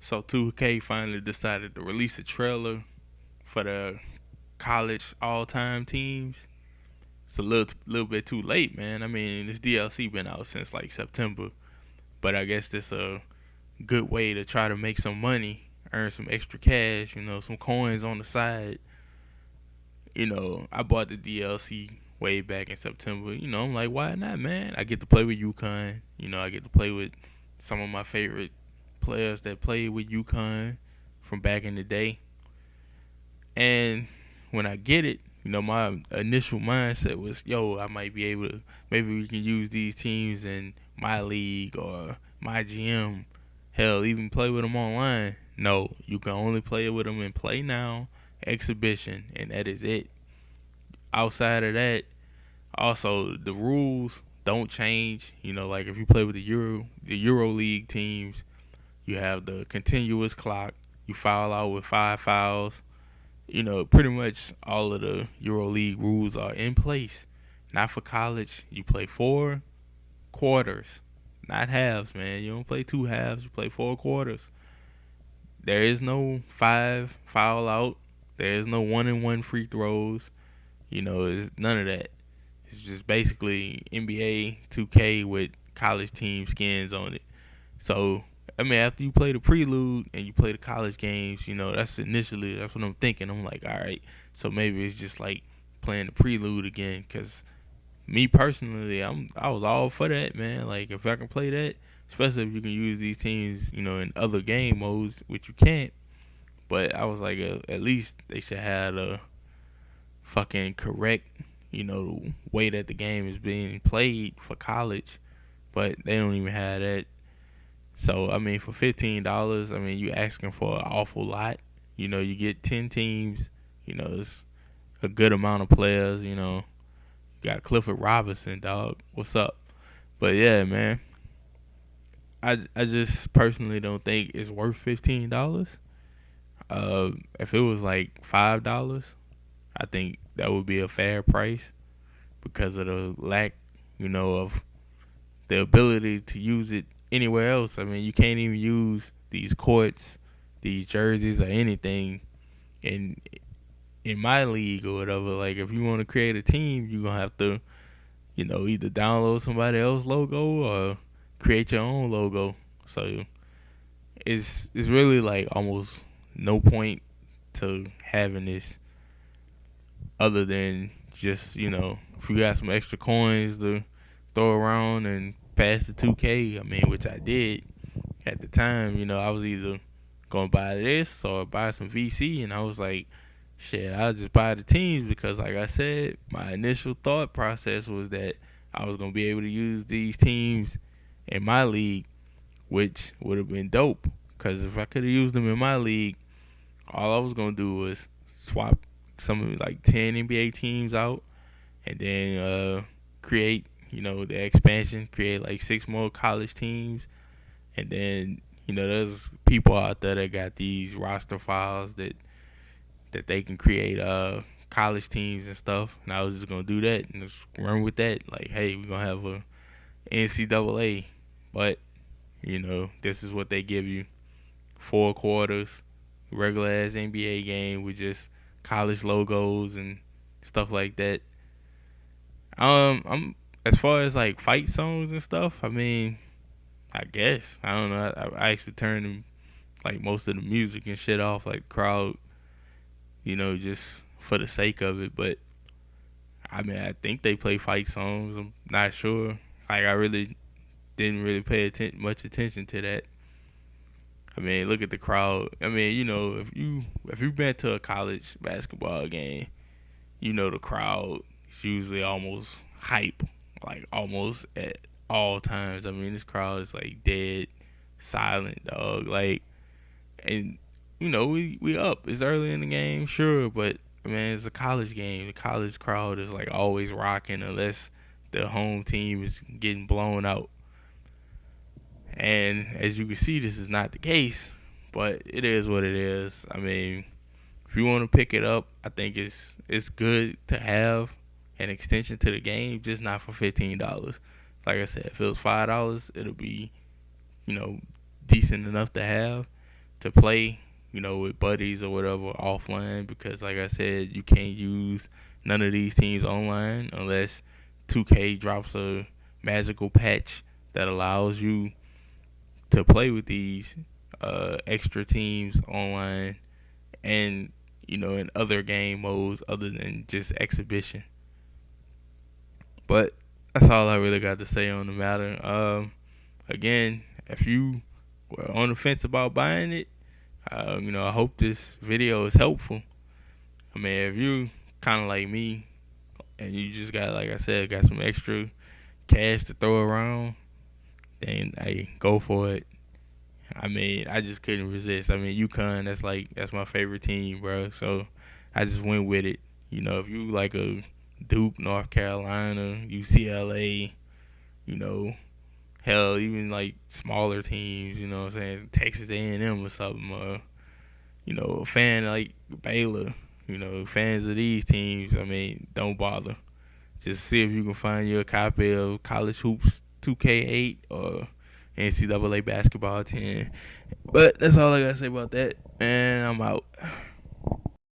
So 2K finally decided to release a trailer for the college all-time teams. It's a little bit too late, man. I mean, this DLC been out since like September, but I guess this a good way to try to make some money, earn some extra cash, some coins on the side. I bought the DLC way back in September. I'm like, why not, man? I get to play with UConn. I get to play with some of my favorite players that played with UConn from back in the day. And when I get it, my initial mindset was, I might be able to, maybe we can use these teams in my league or my GM. Hell, even play with them online. No, you can only play with them in Play Now, Exhibition, and that is it. Outside of that, also the rules don't change. Like if you play with the Euro League teams, you have the continuous clock. You foul out with 5 fouls. Pretty much all of the EuroLeague rules are in place. Not for college. You play 4 quarters, not halves, man. You don't play 2 halves. You play 4 quarters. There is no 5 foul out. There is no 1-and-1 free throws. It's none of that. It's just basically NBA 2K with college team skins on it. So after you play the prelude and you play the college games, that's what I'm thinking. I'm like, all right, so maybe it's just like playing the prelude again. Cause me personally, I was all for that, man. Like if I can play that, especially if you can use these teams, in other game modes, which you can't. But I was like, at least they should have a fucking correct, way that the game is being played for college. But they don't even have that. So, for $15, you asking for an awful lot. You get 10 teams. It's a good amount of players. You got Clifford Robinson, dog. What's up? But yeah, man. I just personally don't think it's worth $15. If it was like $5, I think that would be a fair price because of the lack, of the ability to use it anywhere else. You can't even use these courts, these jerseys, or anything in my league or whatever. Like if you want to create a team, you're gonna have to, either download somebody else's logo or create your own logo. So it's really like almost no point to having this other than just, if you got some extra coins to throw around and pass the 2K, which I did at the time. I was either gonna buy this or buy some VC, and I was like, shit, I'll just buy the teams because, like I said, my initial thought process was that I was gonna be able to use these teams in my league, which would have been dope. Because if I could have used them in my league, all I was gonna do was swap some like 10 NBA teams out, and then create, the expansion, create like 6 more college teams, and then there's people out there that got these roster files that they can create college teams and stuff, and I was just gonna do that and just run with that. Like, hey, we're gonna have a NCAA, but this is what they give you: 4 quarters, regular ass NBA game with just college logos and stuff like that. I'm as far as like fight songs and stuff. I guess I don't know. I actually turned like most of the music and shit off, like the crowd, just for the sake of it. But I think they play fight songs. I'm not sure. Like I really didn't really pay much attention to that. Look at the crowd. If you've been to a college basketball game, the crowd is usually almost hype, like almost at all times. This crowd is like dead silent, dog. Like, and we up. It's early in the game, sure, but it's a college game. The college crowd is like always rocking unless the home team is getting blown out. And as you can see, this is not the case, but it is what it is. If you want to pick it up, I think it's good to have an extension to the game, just not for $15. Like I said, if it was $5, it'll be, decent enough to have. to play, with buddies or whatever offline, because like I said, you can't use none of these teams online unless 2K drops a magical patch that allows you to play with these extra teams online and in other game modes other than just exhibition. But that's all I really got to say on the matter. Again, if you were on the fence about buying it, I hope this video is helpful. I mean, if you kind of like me and you just got, like I said, got some extra cash to throw around, then hey, go for it. I mean, I just couldn't resist. I mean, UConn, that's my favorite team, bro. So I just went with it. If you like a Duke, North Carolina, UCLA, hell, even like smaller teams, what I'm saying, Texas A&M or something, or a fan like Baylor, fans of these teams, I mean, don't bother. Just see if you can find you a copy of College Hoops 2K8 or NCAA Basketball 10. But that's all I gotta say about that, and I'm out.